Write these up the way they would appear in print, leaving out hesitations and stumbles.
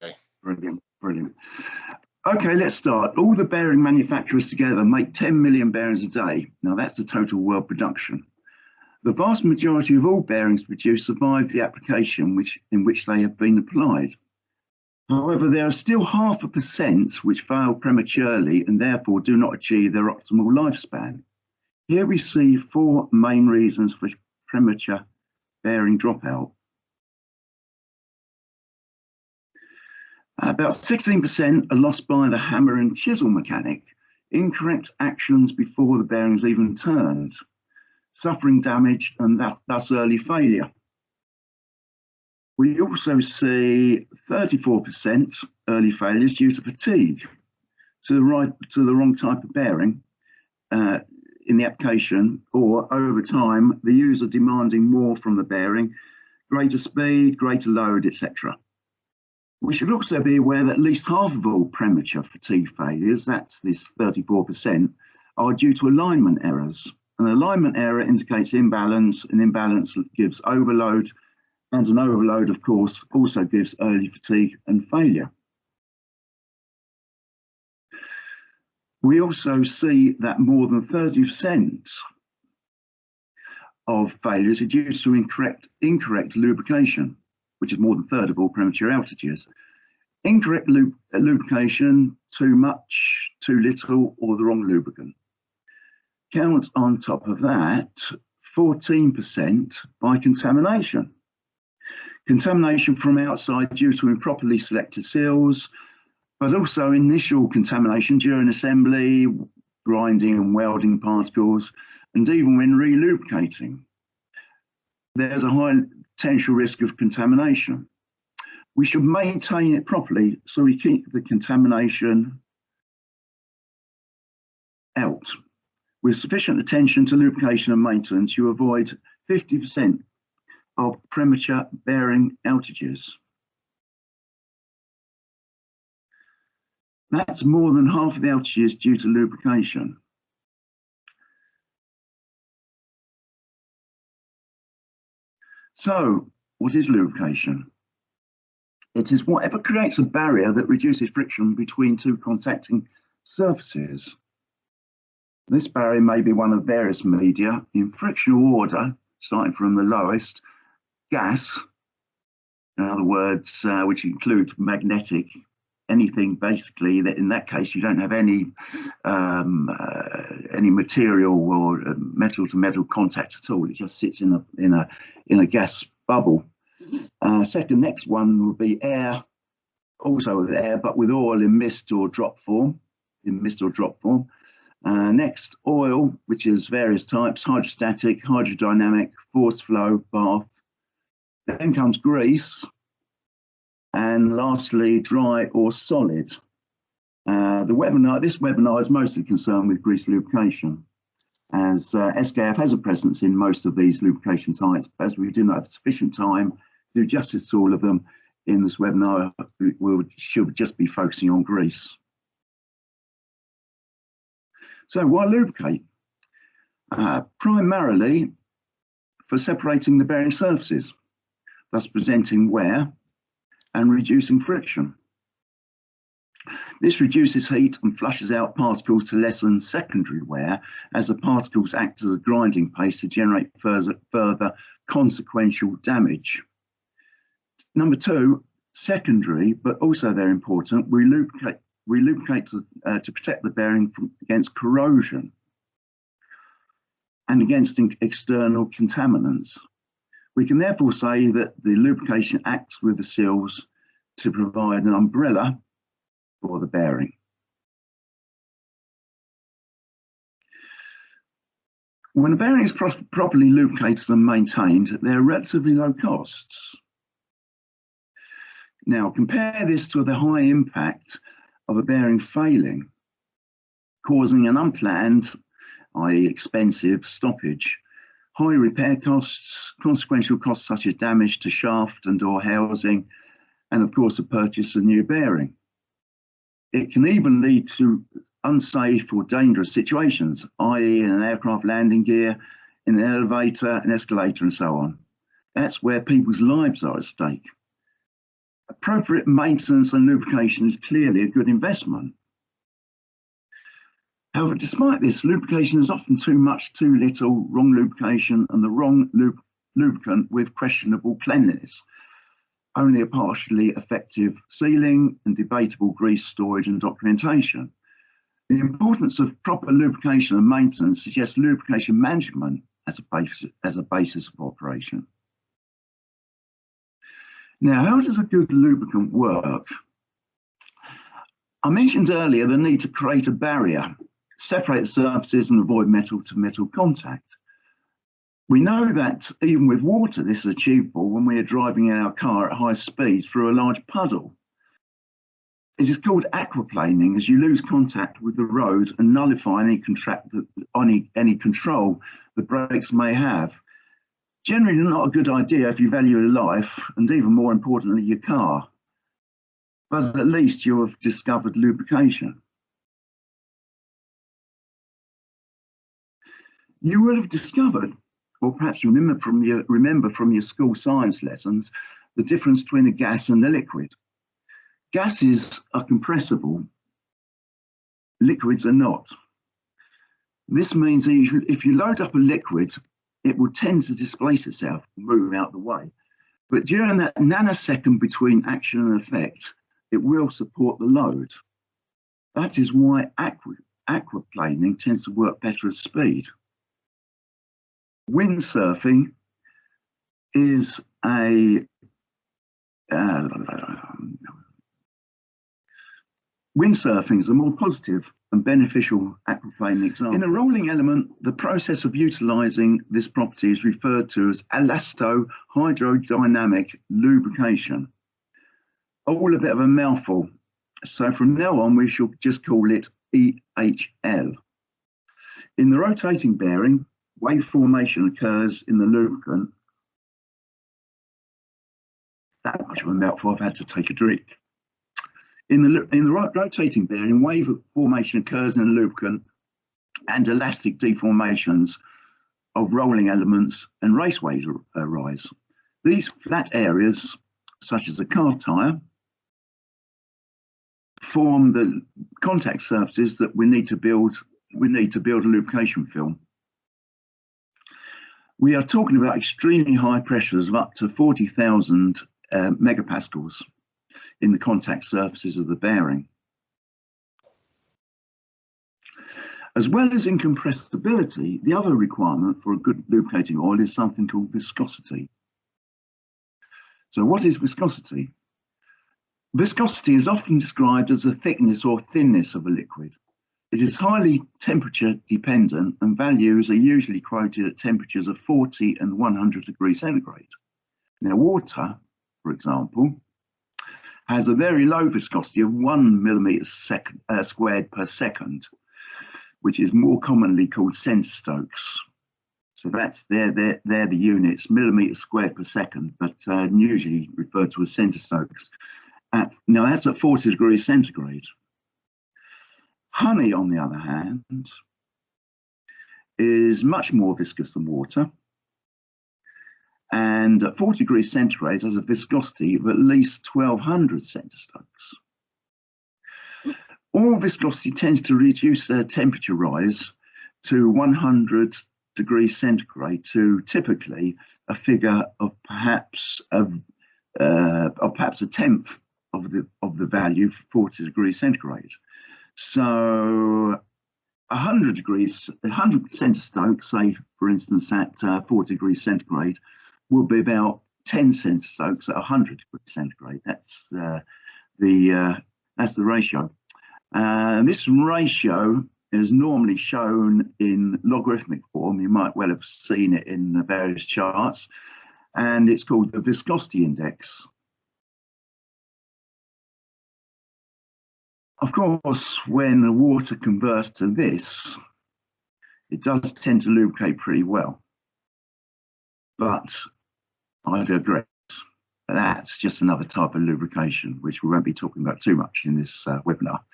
Okay. Brilliant, brilliant. Okay, let's start. All the bearing manufacturers together make 10 million bearings a day. Now that's the total world production. The vast majority of all bearings produced survive the application in which they have been applied. However, there are still 0.5% which fail prematurely and therefore do not achieve their optimal lifespan. Here we see 4 main reasons for premature bearing dropout. About 16% are lost by the hammer and chisel mechanic, incorrect actions before the bearings even turned, suffering damage and thus early failure. We also see 34% early failures due to fatigue, to the wrong type of bearing in the application, or over time, the user demanding more from the bearing, greater speed, greater load, etc. We should also be aware that at least half of all premature fatigue failures, that's this 34%, are due to alignment errors. An alignment error indicates imbalance, and imbalance gives overload, and an overload, of course, also gives early fatigue and failure. We also see that more than 30% of failures are due to incorrect lubrication, which is more than a third of all premature outages. Incorrect lubrication, too much, too little, or the wrong lubricant. Count on top of that 14% by contamination. Contamination from outside due to improperly selected seals, but also initial contamination during assembly, grinding and welding particles, and even when relubricating. There's a high potential risk of contamination. We should maintain it properly so we keep the contamination out. With sufficient attention to lubrication and maintenance, you avoid 50% of premature bearing outages. That's more than half of the outages due to lubrication. So, what is lubrication? It is whatever creates a barrier that reduces friction between two contacting surfaces. This barrier may be one of various media in frictional order, starting from the lowest, gas, in other words, which includes magnetic, anything basically that in that case you don't have any material or metal to metal contact at all. It just sits in a gas bubble. Next one would be air, also with air, but with oil in mist or drop form. Next, oil, which is various types: hydrostatic, hydrodynamic, force flow, bath. Then comes grease, and lastly, dry or solid. This webinar is mostly concerned with grease lubrication, as SKF has a presence in most of these lubrication types. As we do not have sufficient time to do justice to all of them in this webinar, we should just be focusing on grease. So why lubricate? Primarily for separating the bearing surfaces, thus preventing wear and reducing friction. This reduces heat and flushes out particles to lessen secondary wear, as the particles act as a grinding paste to generate further consequential damage. Number 2, secondary, but also they're important, we lubricate to protect the bearing against corrosion and against external contaminants. We can therefore say that the lubrication acts with the seals to provide an umbrella for the bearing. When a bearing is properly lubricated and maintained, there are relatively low costs. Now, compare this to the high impact of a bearing failing, causing an unplanned, i.e. expensive, stoppage. High repair costs, consequential costs such as damage to shaft and or housing, and of course the purchase of new bearing. It can even lead to unsafe or dangerous situations, i.e. in an aircraft landing gear, in an elevator, an escalator and so on. That's where people's lives are at stake. Appropriate maintenance and lubrication is clearly a good investment. However, despite this, lubrication is often too much, too little, wrong lubrication, and the wrong lubricant with questionable cleanliness. Only a partially effective sealing and debatable grease storage and documentation. The importance of proper lubrication and maintenance suggests lubrication management as a basis of operation. Now, how does a good lubricant work? I mentioned earlier the need to create a barrier, separate the surfaces and avoid metal-to-metal contact. We know that even with water, this is achievable when we are driving in our car at high speed through a large puddle. It is called aquaplaning, as you lose contact with the road and nullify any control the brakes may have. Generally not a good idea if you value your life and even more importantly your car, but at least you have discovered lubrication. You will have discovered, or perhaps remember from your school science lessons, the difference between a gas and a liquid. Gases are compressible, liquids are not. This means that if you load up a liquid, it will tend to displace itself and move out the way. But during that nanosecond between action and effect, it will support the load. That is why aquaplaning tends to work better at speed. Windsurfing is a more positive and beneficial aquaplaning example. In a rolling element, the process of utilizing this property is referred to as Elasto hydrodynamic lubrication. All a bit of a mouthful. So from now on, we shall just call it EHL. In the rotating bearing, wave formation occurs in the lubricant. That much of a mouthful, I've had to take a drink. In the rotating bearing, wave formation occurs in the lubricant and elastic deformations of rolling elements and raceways arise. These flat areas, such as a car tyre, form the contact surfaces that we need to build a lubrication film. We are talking about extremely high pressures of up to 40,000 megapascals in the contact surfaces of the bearing. As well as incompressibility, the other requirement for a good lubricating oil is something called viscosity. So what is viscosity? Viscosity is often described as the thickness or thinness of a liquid. It is highly temperature dependent and values are usually quoted at temperatures of 40 and 100 degrees centigrade. Now water, for example, has a very low viscosity of 1 millimeter squared per second, which is more commonly called centistokes. So that's they're the units, millimeters squared per second, but usually referred to as centistokes. Now that's at 40 degrees centigrade. Honey, on the other hand, is much more viscous than water, and at 40 degrees centigrade has a viscosity of at least 1200 centistokes. All viscosity tends to reduce temperature rise to 100 degrees centigrade to typically a figure of perhaps a tenth of the value for 40 degrees centigrade. So 100 centistokes, say for instance at 40 degrees centigrade, will be about 10 centistokes at 100 degrees centigrade. That's the ratio. This ratio is normally shown in logarithmic form. You might well have seen it in the various charts, and it's called the viscosity index. Of course, when water converts to this, it does tend to lubricate pretty well. But I digress. That's just another type of lubrication, which we won't be talking about too much in this webinar.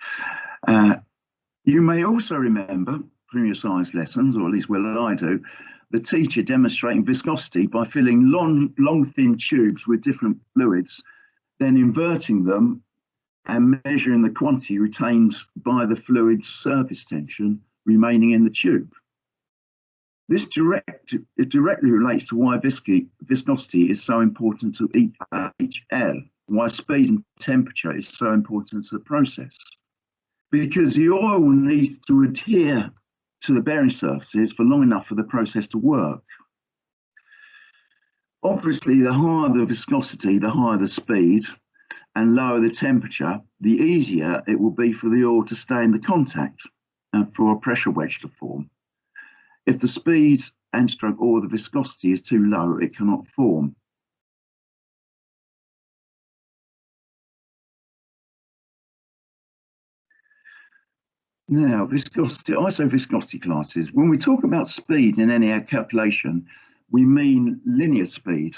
You may also remember from your science lessons, or at least well I do, the teacher demonstrating viscosity by filling long thin tubes with different fluids then inverting them and measuring the quantity retained by the fluid's surface tension remaining in the tube. This directly relates to why viscosity is so important to EHL, why speed and temperature is so important to the process. Because the oil needs to adhere to the bearing surfaces for long enough for the process to work. Obviously, the higher the viscosity, the higher the speed, and lower the temperature, the easier it will be for the oil to stay in the contact and for a pressure wedge to form. If the speed and stroke or the viscosity is too low, it cannot form. Now, viscosity, isoviscosity classes. When we talk about speed in any calculation, we mean linear speed.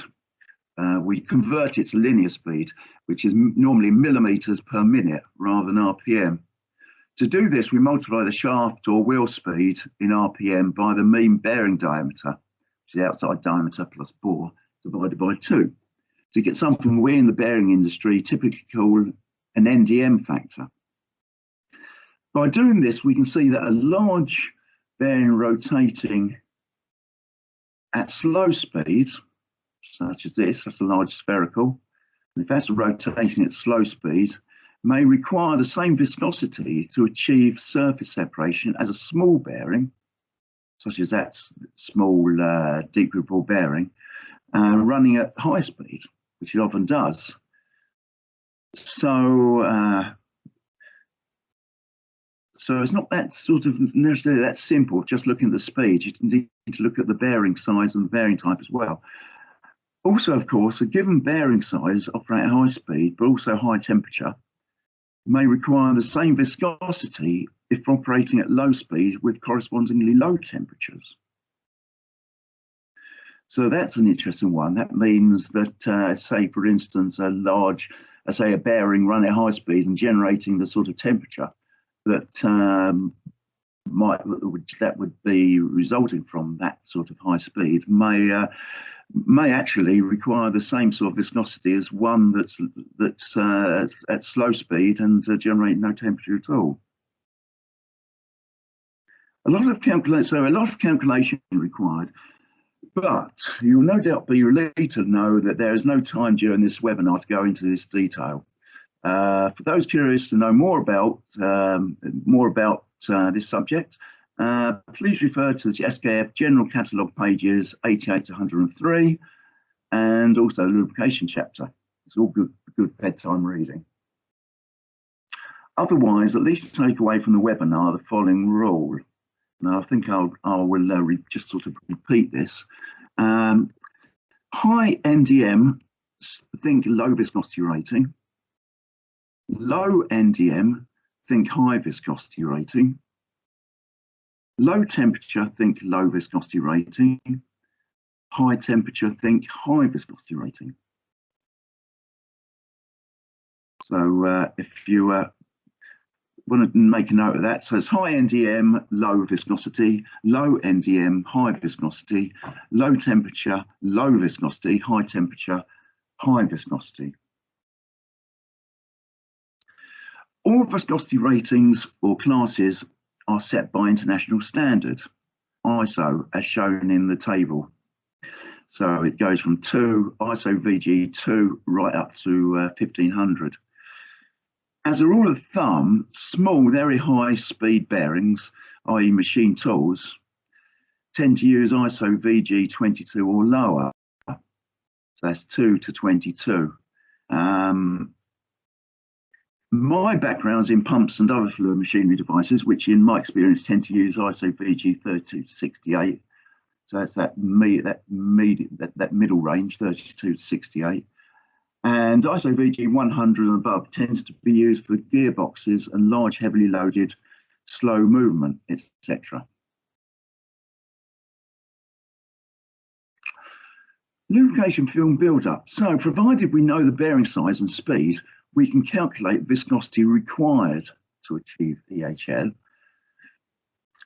We convert it to linear speed, which is normally millimeters per minute rather than RPM. To do this, we multiply the shaft or wheel speed in RPM by the mean bearing diameter, which is the outside diameter plus bore, divided by 2, to get something we in the bearing industry typically call an NDM factor. By doing this, we can see that a large bearing rotating at slow speed, such as this, that's a large spherical, and if that's rotating at slow speed, may require the same viscosity to achieve surface separation as a small bearing, such as that small deep groove ball bearing, running at high speed, which it often does. So it's not that sort of necessarily that simple, just looking at the speed. You need to look at the bearing size and the bearing type as well. Also, of course, a given bearing size operate at high speed, but also high temperature, may require the same viscosity if operating at low speed with correspondingly low temperatures. So that's an interesting one. That means that, say, for instance, a bearing run at high speed and generating the sort of temperature that would be resulting from that sort of high speed may actually require the same sort of viscosity as one that's at slow speed and generate no temperature at all. A lot of calculation required, but you'll no doubt be relieved to know that there is no time during this webinar to go into this detail. For those curious to know more about this subject, please refer to the SKF General Catalogue pages 88 to 103, and also the lubrication chapter. It's all good bedtime reading. Otherwise, at least take away from the webinar the following rule. Now, I think I will just sort of repeat this. High NDM, think low viscosity rating. Low NDM, think high viscosity rating. Low temperature, think low viscosity rating. High temperature, think high viscosity rating. So if you want to make a note of that, so it's high NDM, low viscosity, low NDM, high viscosity, low temperature, low viscosity, high temperature, high viscosity. All viscosity ratings or classes are set by international standard, ISO, as shown in the table. So it goes from ISO VG2 right up to 1500. As a rule of thumb, small, very high speed bearings, i.e. machine tools, tend to use ISO VG22 or lower. So that's 2 to 22. My background is in pumps and other fluid machinery devices, which in my experience tend to use ISO VG 32 to 68. So that's that middle range, 32 to 68. And ISO VG 100 and above tends to be used for gearboxes and large, heavily loaded, slow movement, etc. Lubrication film build-up. So provided we know the bearing size and speed, we can calculate viscosity required to achieve EHL.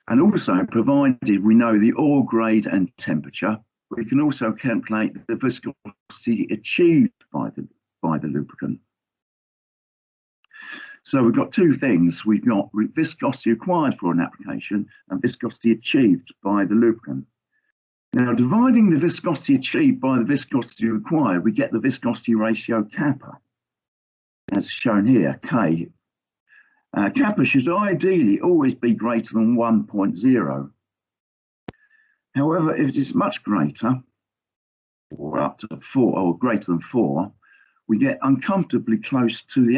And also, provided we know the oil grade and temperature, we can also calculate the viscosity achieved by the the lubricant. So we've got two things. We've got viscosity required for an application and viscosity achieved by the lubricant. Now, dividing the viscosity achieved by the viscosity required, we get the viscosity ratio kappa, as shown here, K. Kappa should ideally always be greater than 1.0. However, if it is much greater, or up to 4, or greater than 4, we get uncomfortably close to the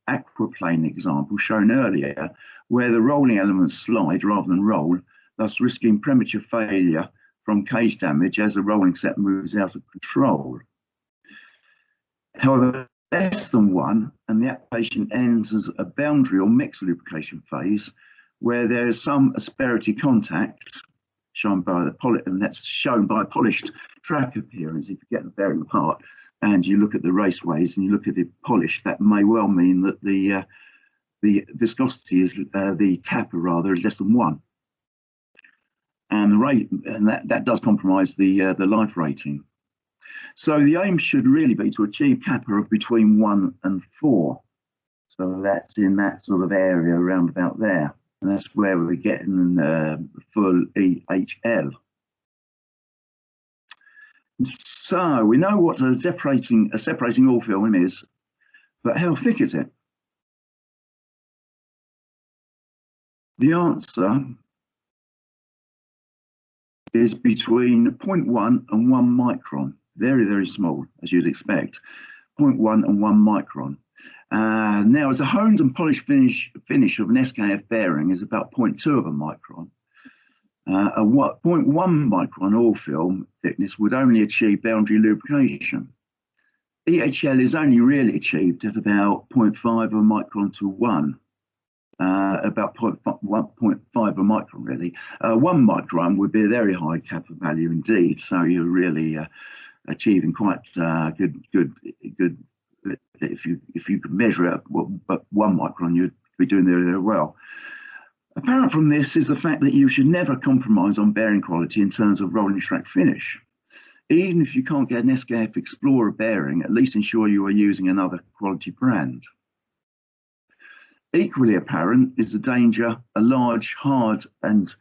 aquaplaning example shown earlier, where the rolling elements slide rather than roll, thus risking premature failure from cage damage as the rolling set moves out of control. However, less than 1, and the application ends as a boundary or mixed lubrication phase, where there is some asperity contact, shown by the and that's shown by polished track appearance. If you get the bearing apart and you look at the raceways and you look at it polished, that may well mean that the viscosity is the kappa rather is less than 1, and the rate, and that does compromise the life rating. So the aim should really be to achieve kappa of between 1 and 4. So that's in that sort of area around about there. And that's where we're getting full EHL. So we know what a separating oil film is, but how thick is it? The answer is between 0.1 and 1 micron. Very, very small, as you'd expect. 0.1 and 1 micron. Now, as a honed and polished finish of an SKF bearing is about 0.2 of a micron. A 0.1 micron oil film thickness would only achieve boundary lubrication. EHL is only really achieved at about 0.5 of a micron to 1. About 0.5 a micron really. 1 micron would be a very high kappa value indeed. So you're really achieving quite good. If you could measure it, but 1 micron, you'd be doing very, very well. Apparent from this is the fact that you should never compromise on bearing quality in terms of rolling track finish. Even if you can't get an SKF Explorer bearing, at least ensure you are using another quality brand. Equally apparent is the danger a large, hard and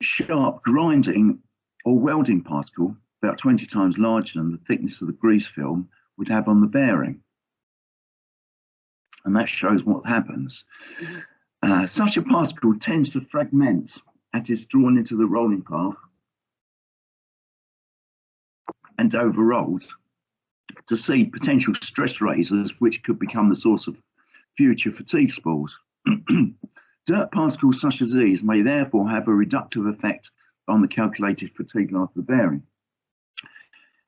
sharp grinding or welding particle, about 20 times larger than the thickness of the grease film, would have on the bearing. And that shows what happens. Such a particle tends to fragment as it's drawn into the rolling path and overrolled to seed potential stress razors, which could become the source of future fatigue spalls. Dirt particles such as these may therefore have a reductive effect on the calculated fatigue life of the bearing.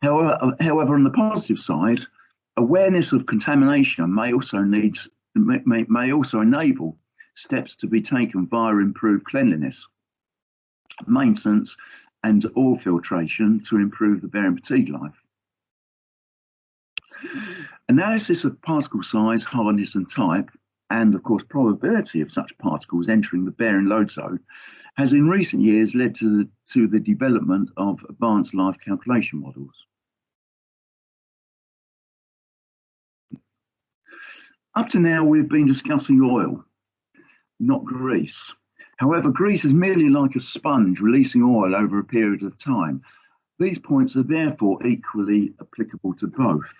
However, on the positive side, awareness of contamination may also enable steps to be taken via improved cleanliness, maintenance, and oil filtration to improve the bearing fatigue life. Analysis of particle size, hardness, and type, and of course probability of such particles entering the bearing load zone, has in recent years led to the development of advanced life calculation models. Up to now, we've been discussing oil, not grease. However, grease is merely like a sponge releasing oil over a period of time. These points are therefore equally applicable to both.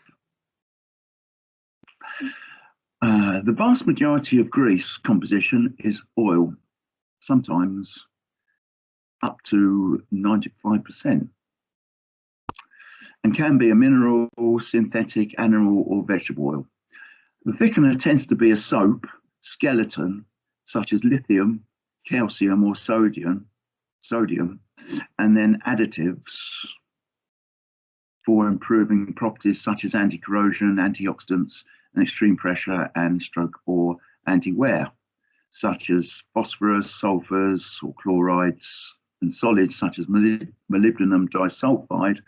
The vast majority of grease composition is oil, sometimes up to 95%, and can be a mineral, synthetic, animal, or vegetable oil. The thickener tends to be a soap, skeleton, such as lithium, calcium, or sodium, and then additives for improving properties such as anti-corrosion, antioxidants, and extreme pressure and stroke or anti-wear, such as phosphorus, sulfurs, or chlorides, and solids such as molybdenum disulfide,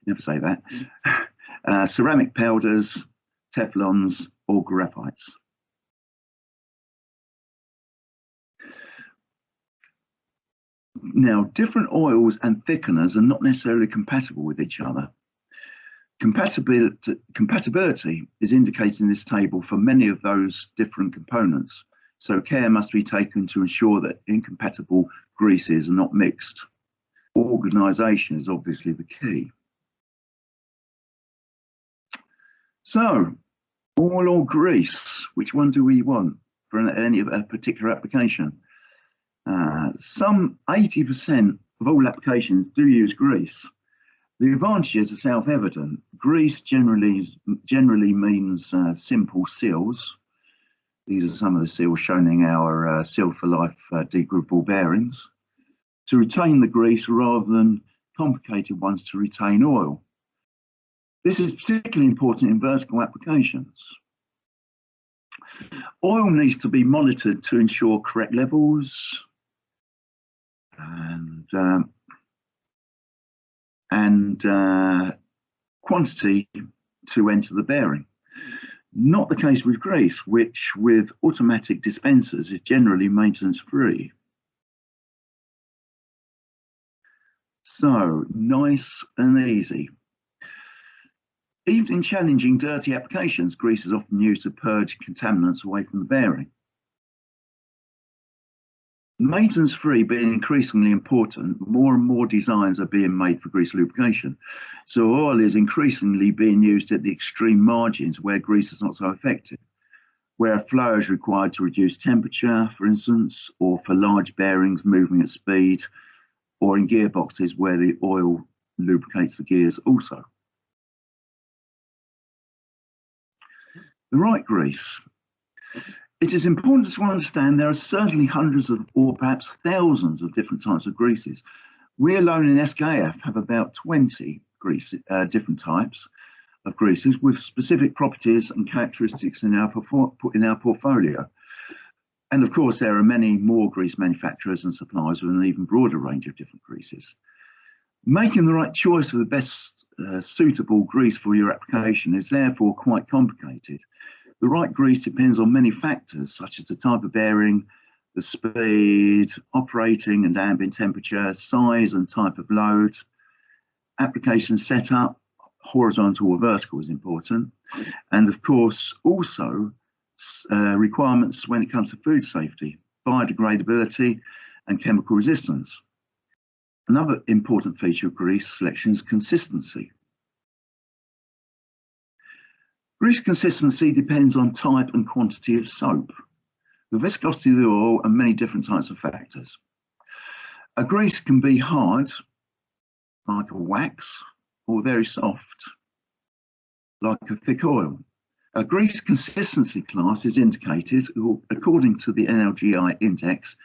never say that, ceramic powders, teflons, or graphites. Now, different oils and thickeners are not necessarily compatible with each other. Compatibility is indicated in this table for many of those different components, so care must be taken to ensure that incompatible greases are not mixed. Organisation is obviously the key. So, oil or grease, which one do we want for any particular application? Some 80% of all applications do use grease. The advantages are self-evident. Grease generally means simple seals. These are some of the seals shown in our Seal for Life degroupable bearings. To retain the grease rather than complicated ones to retain oil. This is particularly important in vertical applications. Oil needs to be monitored to ensure correct levels and quantity to enter the bearing. Not the case with grease, which with automatic dispensers is generally maintenance free. So, nice and easy. Even in challenging dirty applications, grease is often used to purge contaminants away from the bearing. Maintenance free being increasingly important, more and more designs are being made for grease lubrication. So oil is increasingly being used at the extreme margins where grease is not so effective, where a flow is required to reduce temperature, for instance, or for large bearings moving at speed, or in gearboxes where the oil lubricates the gears also. The right grease. It is important to understand there are certainly hundreds of, or perhaps thousands of different types of greases. We alone in SKF have about 20 different types of greases with specific properties and characteristics in our portfolio. And of course, there are many more grease manufacturers and suppliers with an even broader range of different greases. Making the right choice for the best suitable grease for your application is therefore quite complicated. The right grease depends on many factors, such as the type of bearing, the speed, operating and ambient temperature, size and type of load, application setup, horizontal or vertical is important, and of course also requirements when it comes to food safety, biodegradability and chemical resistance. Another important feature of grease selection is consistency. Grease consistency depends on type and quantity of soap, the viscosity of the oil and many different types of factors. A grease can be hard, like a wax, or very soft, like a thick oil. A grease consistency class is indicated according to the NLGI index,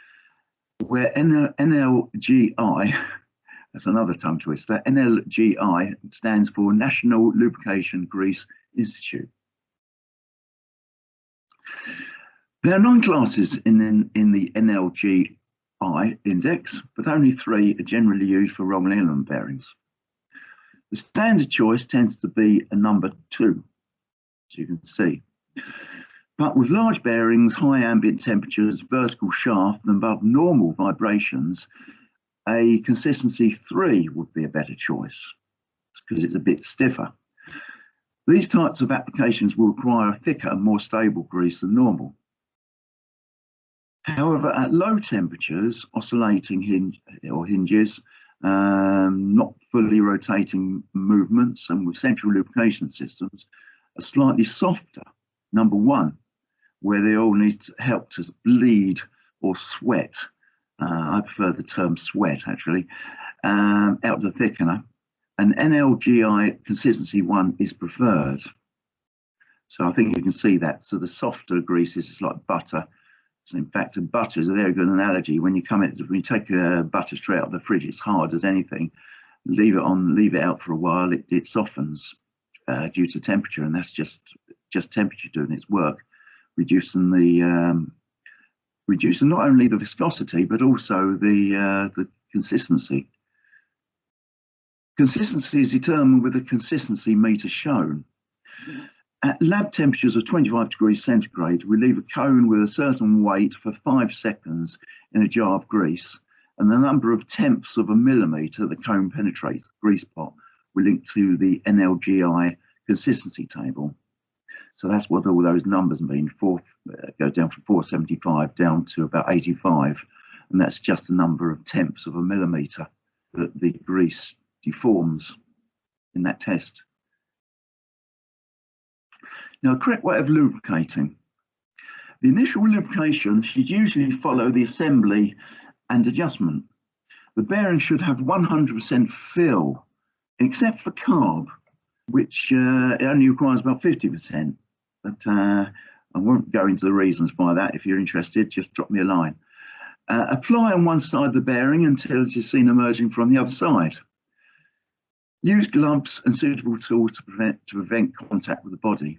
where NLGI, that's another tongue twister, NLGI stands for National Lubrication Grease Institute. There are 9 classes in the NLGI index, but only 3 are generally used for rolling element bearings. The standard choice tends to be a number 2, as you can see. But with large bearings, high ambient temperatures, vertical shaft and above normal vibrations, a consistency 3 would be a better choice because it's a bit stiffer. These types of applications will require a thicker and more stable grease than normal. However, at low temperatures, oscillating hinges, not fully rotating movements, and with central lubrication systems, a slightly softer number 1, where the oil needs to help to bleed or sweat. I prefer the term sweat actually, out the thickener. An NLGI consistency 1 is preferred. So I think you can see that. So the softer greases is like butter. So in fact, butter is a very good analogy. When you take butter straight out of the fridge, it's hard as anything. Leave it out for a while, it softens due to temperature, and that's just temperature doing its work, reducing not only the viscosity but also the consistency. Consistency is determined with the consistency meter shown. At lab temperatures of 25 degrees centigrade, we leave a cone with a certain weight for 5 seconds in a jar of grease, and the number of tenths of a millimetre the cone penetrates the grease pot we link to the NLGI consistency table. So that's what all those numbers mean. Go down from 475 down to about 85, and that's just the number of tenths of a millimetre that the grease deforms in that test. Now, a correct way of lubricating. The initial lubrication should usually follow the assembly and adjustment. The bearing should have 100% fill, except for carb, which it only requires about 50%. But I won't go into the reasons why that. If you're interested, just drop me a line. Apply on one side of the bearing until it is seen emerging from the other side. Use gloves and suitable tools to prevent contact with the body.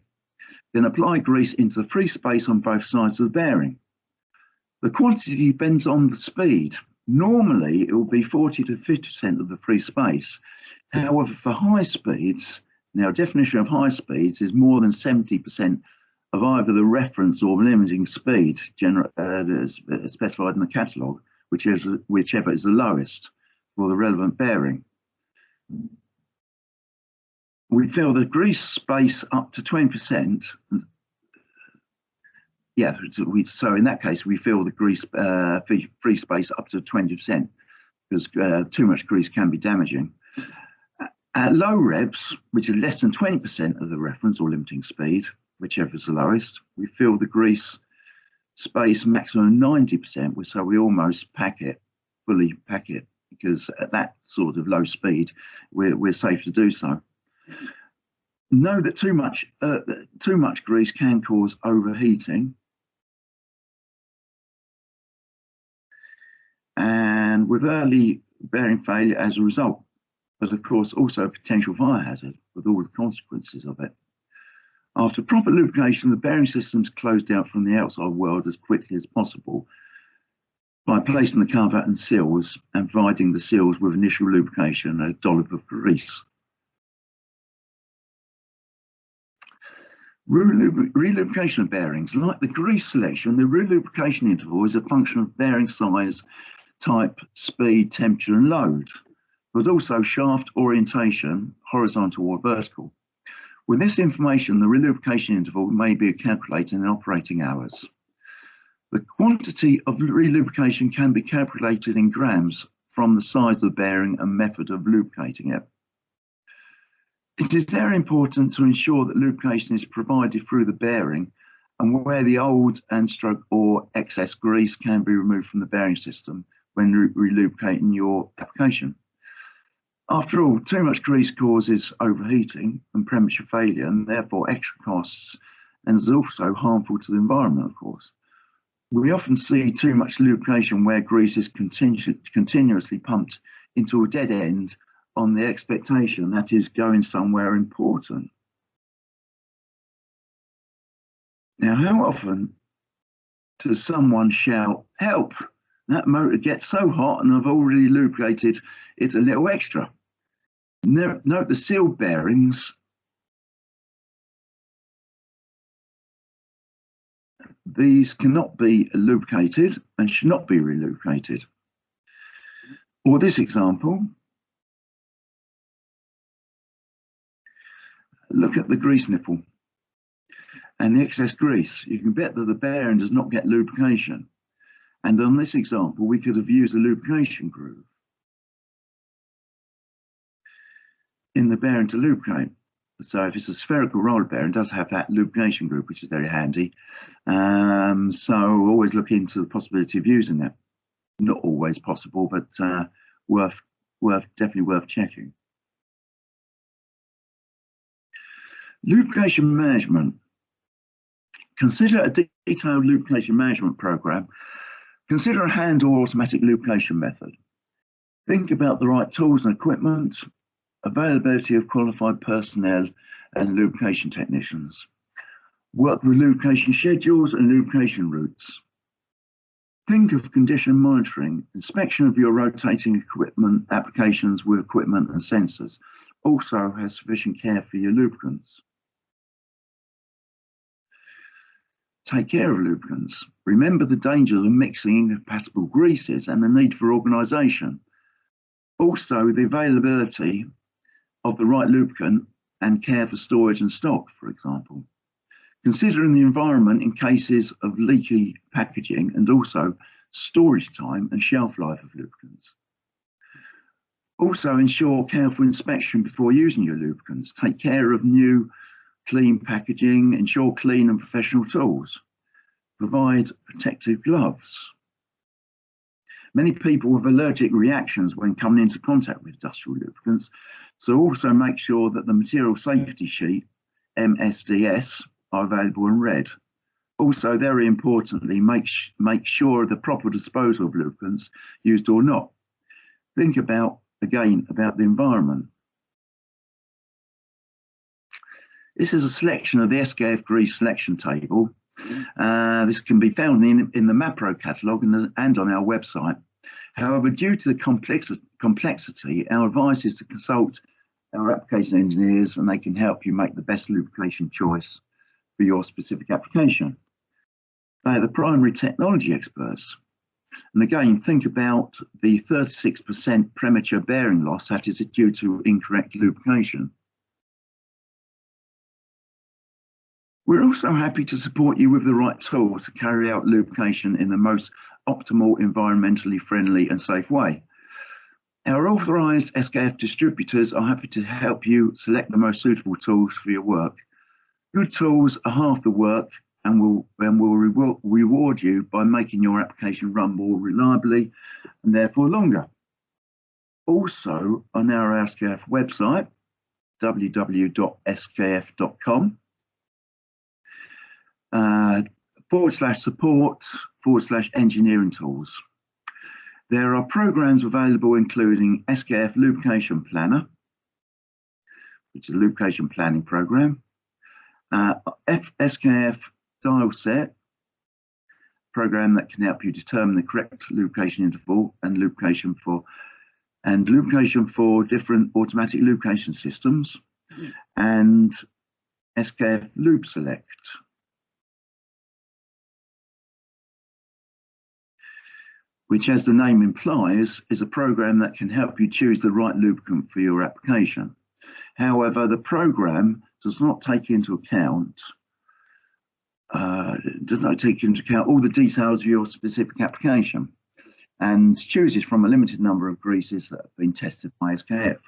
Then apply grease into the free space on both sides of the bearing. The quantity depends on the speed. Normally, it will be 40 to 50% of the free space. However, for high speeds, now definition of high speeds is more than 70% of either the reference or limiting speed specified in the catalogue, whichever is the lowest for the relevant bearing. We fill the grease space up to 20%. Yeah, so in that case, we fill the grease free space up to 20% because too much grease can be damaging. At low revs, which is less than 20% of the reference or limiting speed, whichever is the lowest, we fill the grease space maximum 90%, so we almost fully pack it, because at that sort of low speed, we're safe to do so. Know that too much grease can cause overheating, and with early bearing failure as a result, but of course also a potential fire hazard with all the consequences of it. After proper lubrication, the bearing system is closed out from the outside world as quickly as possible by placing the cover and seals and providing the seals with initial lubrication and a dollop of grease. Relubrication of bearings. Like the grease selection, the relubrication interval is a function of bearing size, type, speed, temperature, and load, but also shaft orientation, horizontal or vertical. With this information, the relubrication interval may be calculated in operating hours. The quantity of relubrication can be calculated in grams from the size of the bearing and method of lubricating it. It is very important to ensure that lubrication is provided through the bearing and where the old and stroke or excess grease can be removed from the bearing system when relubricating your application. After all, too much grease causes overheating and premature failure, and therefore extra costs, and is also harmful to the environment, of course. We often see too much lubrication where grease is continuously pumped into a dead end on the expectation that is going somewhere important. Now, how often does someone shout, "Help! That motor gets so hot and I've already lubricated it a little extra"? Note the sealed bearings. These cannot be lubricated and should not be relubricated. Or this example, look at the grease nipple and the excess grease. You can bet that the bearing does not get lubrication. And on this example, we could have used a lubrication groove in the bearing to lubricate. So if it's a spherical roller bearing, it does have that lubrication groove, which is very handy. So always look into the possibility of using that. Not always possible, but definitely worth checking. Lubrication management. Consider a detailed lubrication management program. Consider a hand or automatic lubrication method. Think about the right tools and equipment, availability of qualified personnel and lubrication technicians. Work with lubrication schedules and lubrication routes. Think of condition monitoring, inspection of your rotating equipment, applications with equipment and sensors. Also have sufficient care for your lubricants. Take care of lubricants. Remember the danger of mixing incompatible greases and the need for organisation. Also, the availability of the right lubricant and care for storage and stock, for example. Considering the environment in cases of leaky packaging and also storage time and shelf life of lubricants. Also ensure careful inspection before using your lubricants. Take care of new, clean packaging, ensure clean and professional tools. Provide protective gloves. Many people have allergic reactions when coming into contact with industrial lubricants, so also make sure that the material safety sheet, MSDS, are available and read. Also, very importantly, make sure of the proper disposal of lubricants, used or not. Think again about the environment. This is a selection of the SKF grease selection table. This can be found in the Mapro catalogue and on our website. However, due to the complexity, our advice is to consult our application engineers, and they can help you make the best lubrication choice for your specific application. They are the primary technology experts. And again, think about the 36% premature bearing loss that is due to incorrect lubrication. We're also happy to support you with the right tools to carry out lubrication in the most optimal, environmentally friendly and safe way. Our authorised SKF distributors are happy to help you select the most suitable tools for your work. Good tools are half the work and will reward you by making your application run more reliably and therefore longer. Also, on our SKF website, www.skf.com, /support/engineering tools. There are programs available including SKF Lubrication Planner, which is a lubrication planning program, SKF Dial Set program that can help you determine the correct lubrication interval and lubrication for different automatic lubrication systems, and SKF Lube Select. Which, as the name implies, is a program that can help you choose the right lubricant for your application. However, the program does not take into account all the details of your specific application and chooses from a limited number of greases that have been tested by SKF. Of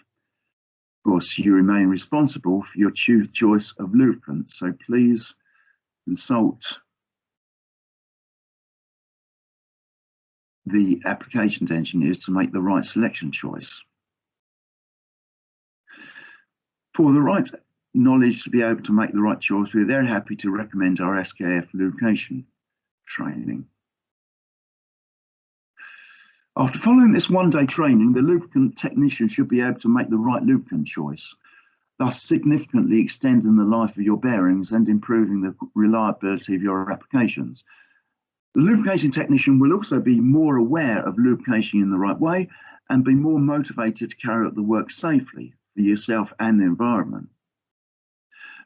course, you remain responsible for your choice of lubricant, so please consult the applications engineers to make the right selection choice. For the right knowledge to be able to make the right choice, we're very happy to recommend our SKF lubrication training. After following this one-day training, the lubricant technician should be able to make the right lubricant choice, thus significantly extending the life of your bearings and improving the reliability of your applications. The lubrication technician will also be more aware of lubrication in the right way and be more motivated to carry out the work safely for yourself and the environment.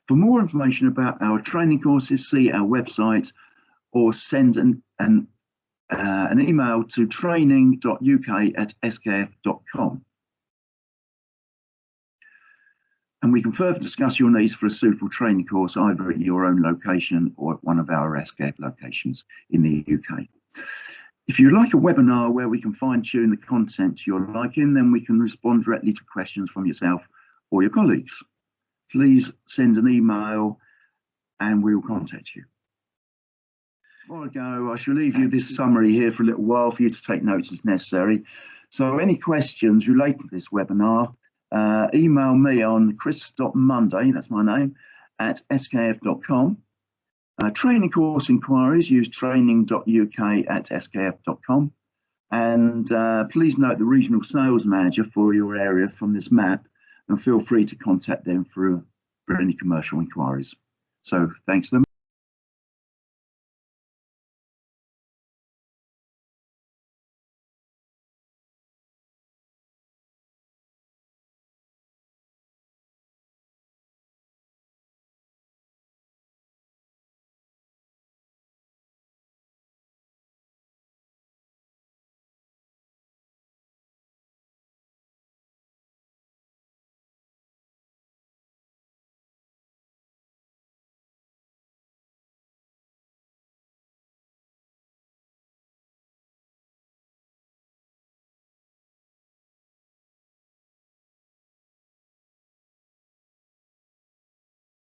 For more information about our training courses, see our website or send an email to training.uk@skf.com. And we can further discuss your needs for a suitable training course either at your own location or at one of our SKF locations in the UK. If you'd like a webinar where we can fine-tune the content you're liking, then we can respond directly to questions from yourself or your colleagues. Please send an email and we will contact you. Before I go, I shall leave you this summary here for a little while for you to take notes as necessary. So any questions related to this webinar, email me on chris.monday, that's my name, @skf.com. Training course inquiries, use training.uk@skf.com. And please note the regional sales manager for your area from this map, and feel free to contact them for any commercial inquiries. So thanks to them.